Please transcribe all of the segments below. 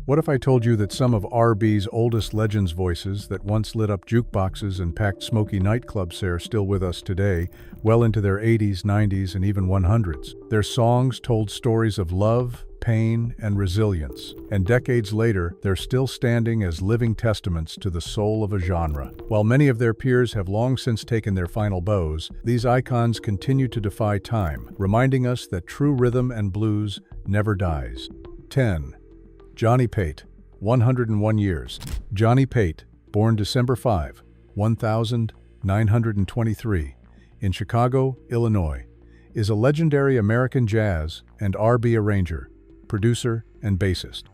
What if I told you that some of R&B's oldest legends' voices that once lit up jukeboxes and packed smoky nightclubs are still with us today, well into their 80s, 90s, and even 100s? Their songs told stories of love, pain, and resilience, and decades later, they're still standing as living testaments to the soul of a genre. While many of their peers have long since taken their final bows, these icons continue to defy time, reminding us that true rhythm and blues never dies. 10. Johnny Pate, 101 years. Johnny Pate, born December 5, 1923, in Chicago, Illinois, is a legendary American jazz and R&B arranger, producer, and bassist.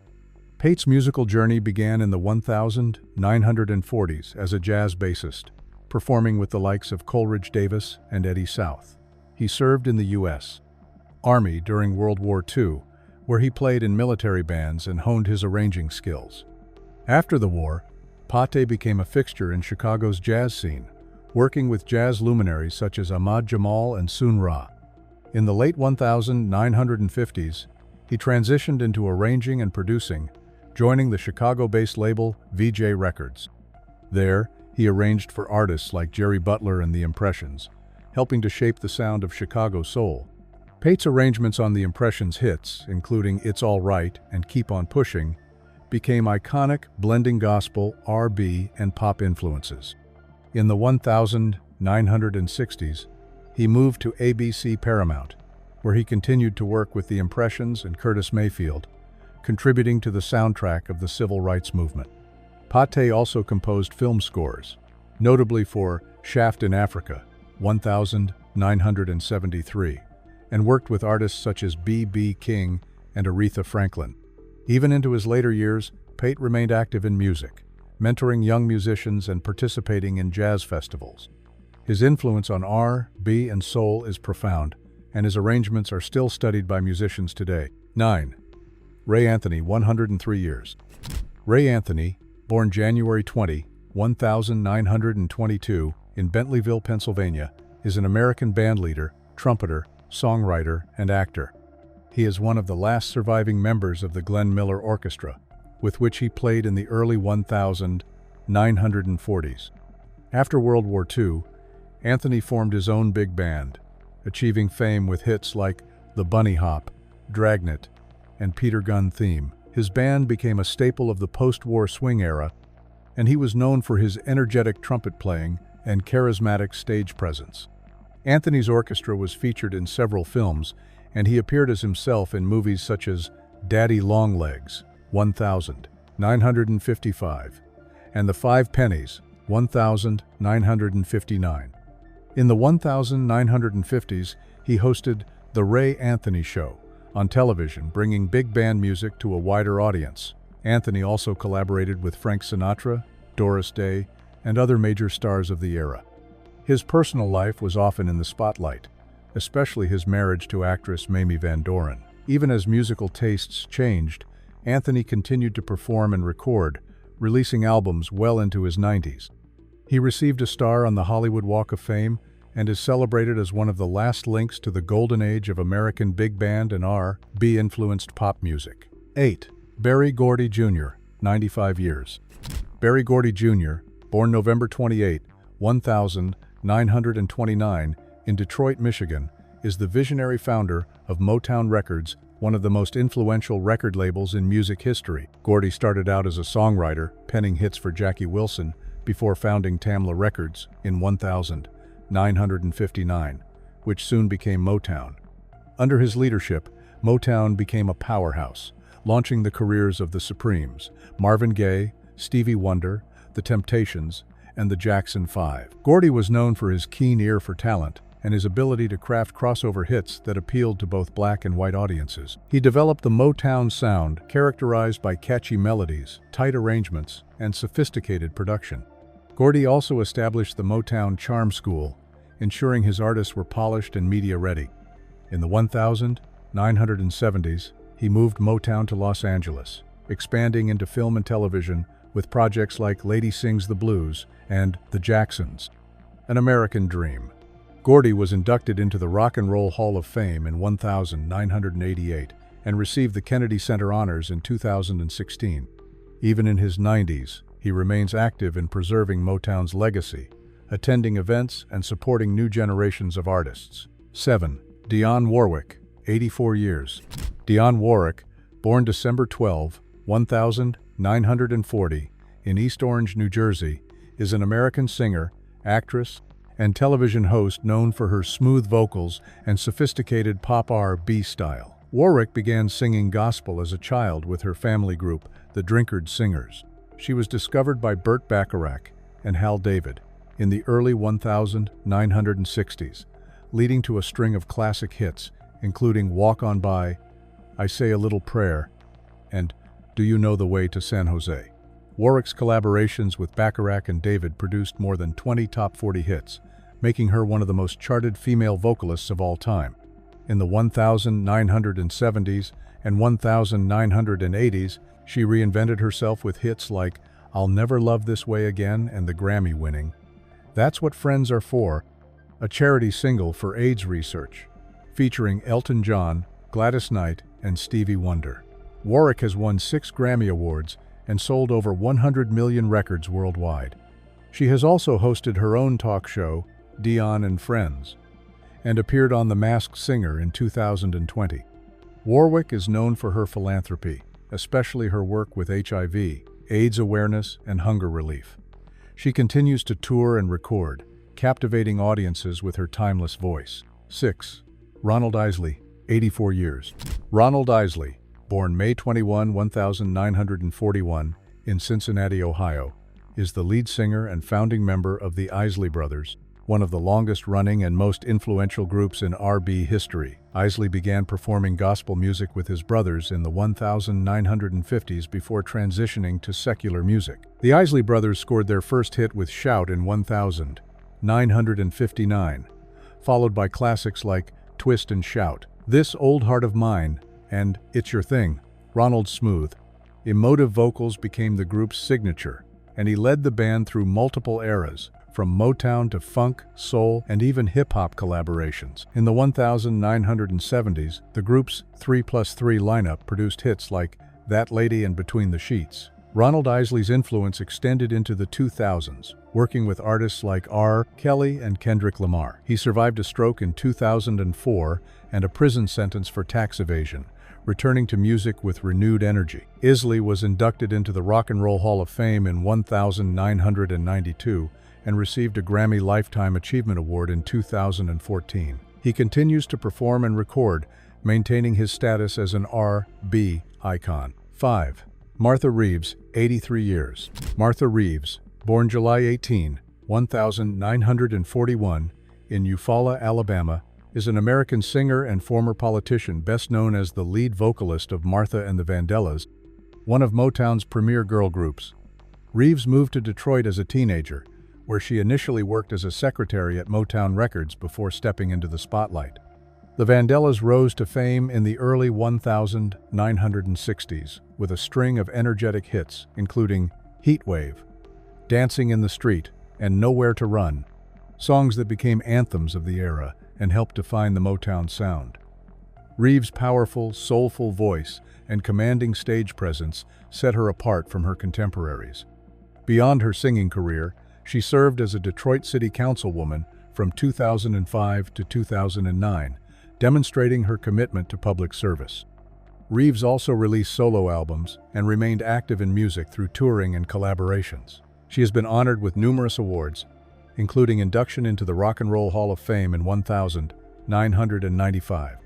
Pate's musical journey began in the 1940s as a jazz bassist, performing with the likes of Coleridge Davis and Eddie South. He served in the U.S. Army during World War II, where he played in military bands and honed his arranging skills. After the war, Pate became a fixture in Chicago's jazz scene, working with jazz luminaries such as Ahmad Jamal and Sun Ra. In the late 1950s, he transitioned into arranging and producing, joining the Chicago-based label VJ Records. There, he arranged for artists like Jerry Butler and the Impressions, helping to shape the sound of Chicago soul. Pate's arrangements on the Impressions' hits, including It's All Right and Keep On Pushing, became iconic, blending gospel, R&B, and pop influences. In the 1960s, he moved to ABC Paramount, where he continued to work with the Impressions and Curtis Mayfield, contributing to the soundtrack of the civil rights movement. Pate also composed film scores, notably for Shaft in Africa, 1973, and worked with artists such as B.B. King and Aretha Franklin. Even into his later years, Pate remained active in music, mentoring young musicians and participating in jazz festivals. His influence on R&B and soul is profound, and his arrangements are still studied by musicians today. 9. Ray Anthony, 103 years. Ray Anthony, born January 20, 1922, in Bentleyville, Pennsylvania, is an American bandleader, trumpeter, songwriter, and actor. He is one of the last surviving members of the Glenn Miller Orchestra, with which he played in the early 1940s. After World War II, Anthony formed his own big band, achieving fame with hits like The Bunny Hop, Dragnet, and Peter Gunn Theme. His band became a staple of the post-war swing era, and he was known for his energetic trumpet playing and charismatic stage presence. Anthony's orchestra was featured in several films, and he appeared as himself in movies such as Daddy Longlegs, 1955, and The Five Pennies, 1959. In the 1950s, he hosted The Ray Anthony Show on television, bringing big band music to a wider audience. Anthony also collaborated with Frank Sinatra, Doris Day, and other major stars of the era. His personal life was often in the spotlight, especially his marriage to actress Mamie Van Doren. Even as musical tastes changed, Anthony continued to perform and record, releasing albums well into his 90s. He received a star on the Hollywood Walk of Fame and is celebrated as one of the last links to the golden age of American big band and R&B-influenced pop music. 8. Berry Gordy Jr., 95 years. Berry Gordy Jr., born November 28, 1929, in Detroit, Michigan, is the visionary founder of Motown Records, one of the most influential record labels in music history. Gordy started out as a songwriter, penning hits for Jackie Wilson, before founding Tamla Records in 1959, which soon became Motown. Under his leadership, Motown became a powerhouse, launching the careers of the Supremes, Marvin Gaye, Stevie Wonder, The Temptations, and the Jackson 5. Gordy was known for his keen ear for talent and his ability to craft crossover hits that appealed to both black and white audiences. He developed the Motown sound, characterized by catchy melodies, tight arrangements, and sophisticated production. Gordy also established the Motown Charm School, ensuring his artists were polished and media-ready. In the 1970s, he moved Motown to Los Angeles, expanding into film and television with projects like Lady Sings the Blues and The Jacksons. An American Dream. Gordy was inducted into the Rock and Roll Hall of Fame in 1988 and received the Kennedy Center Honors in 2016. Even in his 90s, he remains active in preserving Motown's legacy, attending events and supporting new generations of artists. 7. Dionne Warwick, 84 years. Dionne Warwick, born December 12, 1940, in East Orange, New Jersey, is an American singer, actress, and television host known for her smooth vocals and sophisticated pop R&B style. Warwick began singing gospel as a child with her family group, the Drinkard Singers. She was discovered by Burt Bacharach and Hal David in the early 1960s, leading to a string of classic hits, including Walk On By, I Say a Little Prayer, and Do You Know the Way to San Jose. Warwick's collaborations with Bacharach and David produced more than 20 top 40 hits, making her one of the most charted female vocalists of all time. In the 1970s and 1980s, she reinvented herself with hits like I'll Never Love This Way Again and the Grammy-winning That's What Friends Are For, a charity single for AIDS research, featuring Elton John, Gladys Knight, and Stevie Wonder. Warwick has won 6 Grammy Awards and sold over 100 million records worldwide. She has also hosted her own talk show, Dionne and Friends, and appeared on The Masked Singer in 2020. Warwick is known for her philanthropy, especially her work with HIV, AIDS awareness, and hunger relief. She continues to tour and record, captivating audiences with her timeless voice. 6. Ronald Isley, 84 years. Ronald Isley, born May 21, 1941, in Cincinnati, Ohio, is the lead singer and founding member of the Isley Brothers, one of the longest-running and most influential groups in R&B history. Isley began performing gospel music with his brothers in the 1950s before transitioning to secular music. The Isley Brothers scored their first hit with Shout in 1959, followed by classics like Twist and Shout, This Old Heart of Mine, and It's Your Thing. Ronald's smooth, emotive vocals became the group's signature, and he led the band through multiple eras, from Motown to funk, soul, and even hip-hop collaborations. In the 1970s, the group's 3+3 lineup produced hits like That Lady and Between the Sheets. Ronald Isley's influence extended into the 2000s, working with artists like R. Kelly and Kendrick Lamar. He survived a stroke in 2004 and a prison sentence for tax evasion, returning to music with renewed energy. Isley was inducted into the Rock and Roll Hall of Fame in 1992 and received a Grammy Lifetime Achievement Award in 2014. He continues to perform and record, maintaining his status as an R&B icon. 5. Martha Reeves, 83 years. Martha Reeves, born July 18, 1941, in Eufaula, Alabama, is an American singer and former politician best known as the lead vocalist of Martha and the Vandellas, one of Motown's premier girl groups. Reeves moved to Detroit as a teenager, where she initially worked as a secretary at Motown Records before stepping into the spotlight. The Vandellas rose to fame in the early 1960s with a string of energetic hits, including Heat Wave, Dancing in the Street, and Nowhere to Run, songs that became anthems of the era and helped define the Motown sound. Reeves' powerful, soulful voice and commanding stage presence set her apart from her contemporaries. Beyond her singing career, she served as a Detroit City Councilwoman from 2005 to 2009, demonstrating her commitment to public service. Reeves also released solo albums and remained active in music through touring and collaborations. She has been honored with numerous awards, including induction into the Rock and Roll Hall of Fame in 1995.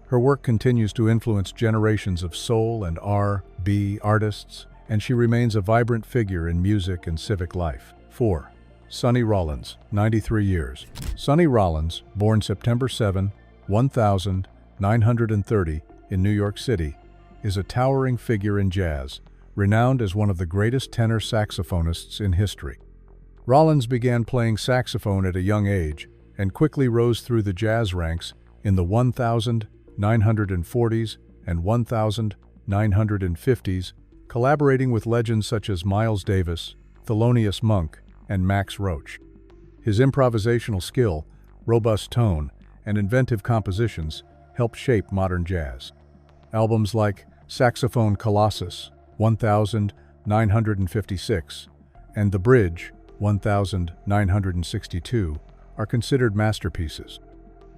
Her work continues to influence generations of soul and R&B artists, and she remains a vibrant figure in music and civic life. 4. Sonny Rollins, 93 years. Sonny Rollins, born September 7, 1930, in New York City, is a towering figure in jazz, renowned as one of the greatest tenor saxophonists in history. Rollins began playing saxophone at a young age and quickly rose through the jazz ranks in the 1940s and 1950s, collaborating with legends such as Miles Davis, Thelonious Monk, and Max Roach. His improvisational skill, robust tone, and inventive compositions helped shape modern jazz. Albums like Saxophone Colossus, 1956, and The Bridge, 1962, are considered masterpieces.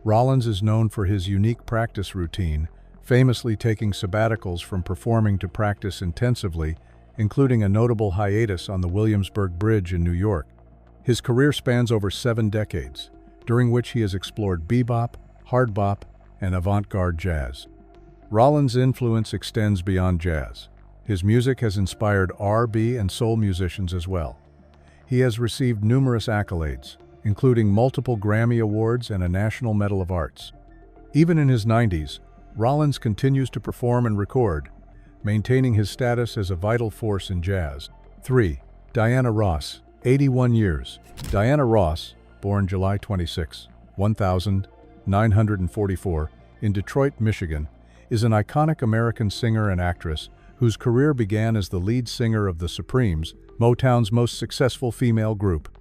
Rollins is known for his unique practice routine, famously taking sabbaticals from performing to practice intensively, including a notable hiatus on the Williamsburg Bridge in New York. His career spans over 7 decades, during which he has explored bebop, hard bop, and avant-garde jazz. Rollins' influence extends beyond jazz. His music has inspired R&B and soul musicians as well. He has received numerous accolades, including multiple Grammy Awards and a National Medal of Arts. Even in his 90s, Rollins continues to perform and record, maintaining his status as a vital force in jazz. 3. Diana Ross, 81 years. Diana Ross, born July 26, 1944, in Detroit, Michigan, is an iconic American singer and actress whose career began as the lead singer of the Supremes, Motown's most successful female group.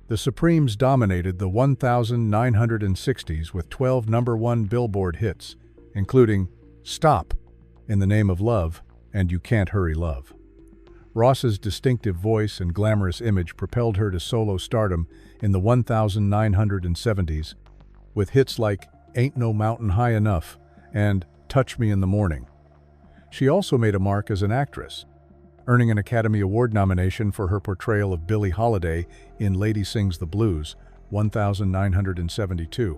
The Supremes dominated the 1960s with 12 #1 Billboard hits, including Stop, In the Name of Love, and You Can't Hurry Love. Ross's distinctive voice and glamorous image propelled her to solo stardom in the 1970s, with hits like Ain't No Mountain High Enough and Touch Me in the Morning. She also made a mark as an actress, earning an Academy Award nomination for her portrayal of Billie Holiday in Lady Sings the Blues, 1972.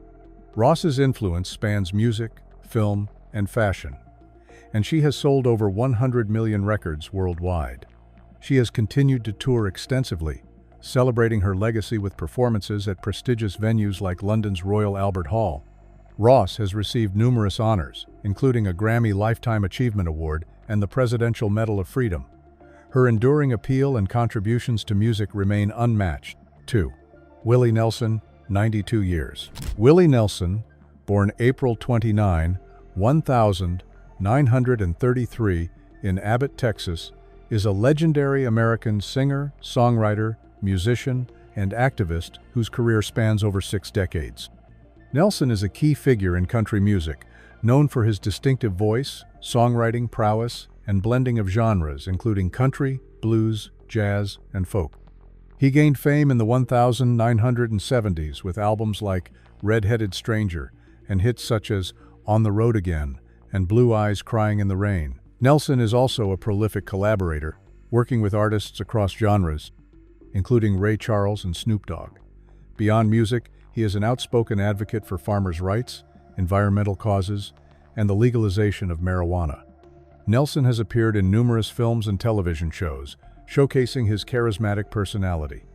Ross's influence spans music, film, and fashion, and she has sold over 100 million records worldwide. She has continued to tour extensively, celebrating her legacy with performances at prestigious venues like London's Royal Albert Hall. Ross has received numerous honors, including a Grammy Lifetime Achievement Award and the Presidential Medal of Freedom. Her enduring appeal and contributions to music remain unmatched. 2. Willie Nelson, 92 years. Willie Nelson, born April 29, 1933, in Abbott, Texas, is a legendary American singer, songwriter, musician, and activist whose career spans over 6 decades. Nelson is a key figure in country music, known for his distinctive voice, songwriting prowess, and blending of genres including country, blues, jazz, and folk. He gained fame in the 1970s with albums like Red-Headed Stranger and hits such as On the Road Again and Blue Eyes Crying in the Rain. Nelson is also a prolific collaborator, working with artists across genres, including Ray Charles and Snoop Dogg. Beyond music, he is an outspoken advocate for farmers' rights, environmental causes, and the legalization of marijuana. Nelson has appeared in numerous films and television shows, showcasing his charismatic personality.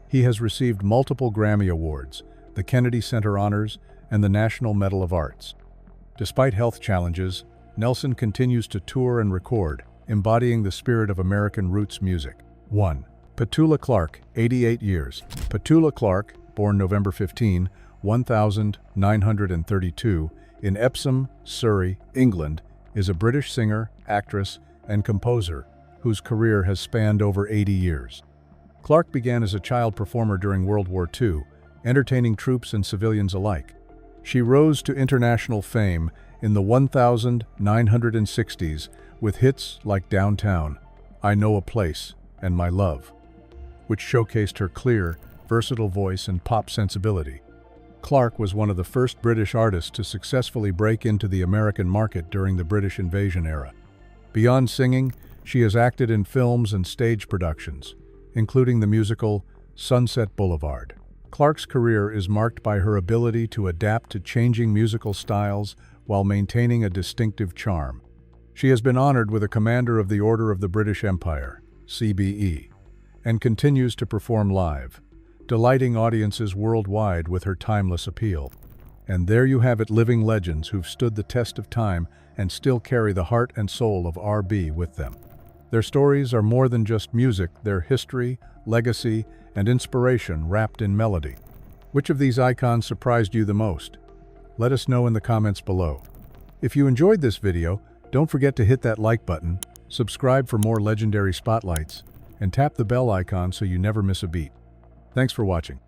He has received multiple Grammy Awards, the Kennedy Center Honors, and the National Medal of Arts. Despite health challenges, Nelson continues to tour and record, embodying the spirit of American roots music. 1. Petula Clark, 88 years. Petula Clark, born November 15, 1932, in Epsom, Surrey, England, is a British singer, actress, and composer whose career has spanned over 80 years. Clark began as a child performer during World War II, entertaining troops and civilians alike. She rose to international fame in the 1960s with hits like Downtown, I Know a Place, and My Love, which showcased her clear, versatile voice and pop sensibility. Clark was one of the first British artists to successfully break into the American market during the British invasion era. Beyond singing, she has acted in films and stage productions, including the musical Sunset Boulevard. Clark's career is marked by her ability to adapt to changing musical styles while maintaining a distinctive charm. She has been honored with a Commander of the Order of the British Empire, CBE, and continues to perform live, delighting audiences worldwide with her timeless appeal. And there you have it, living legends who've stood the test of time and still carry the heart and soul of R&B with them. Their stories are more than just music, they're history, legacy, and inspiration wrapped in melody. Which of these icons surprised you the most? Let us know in the comments below. If you enjoyed this video, don't forget to hit that like button, subscribe for more legendary spotlights, and tap the bell icon so you never miss a beat. Thanks for watching.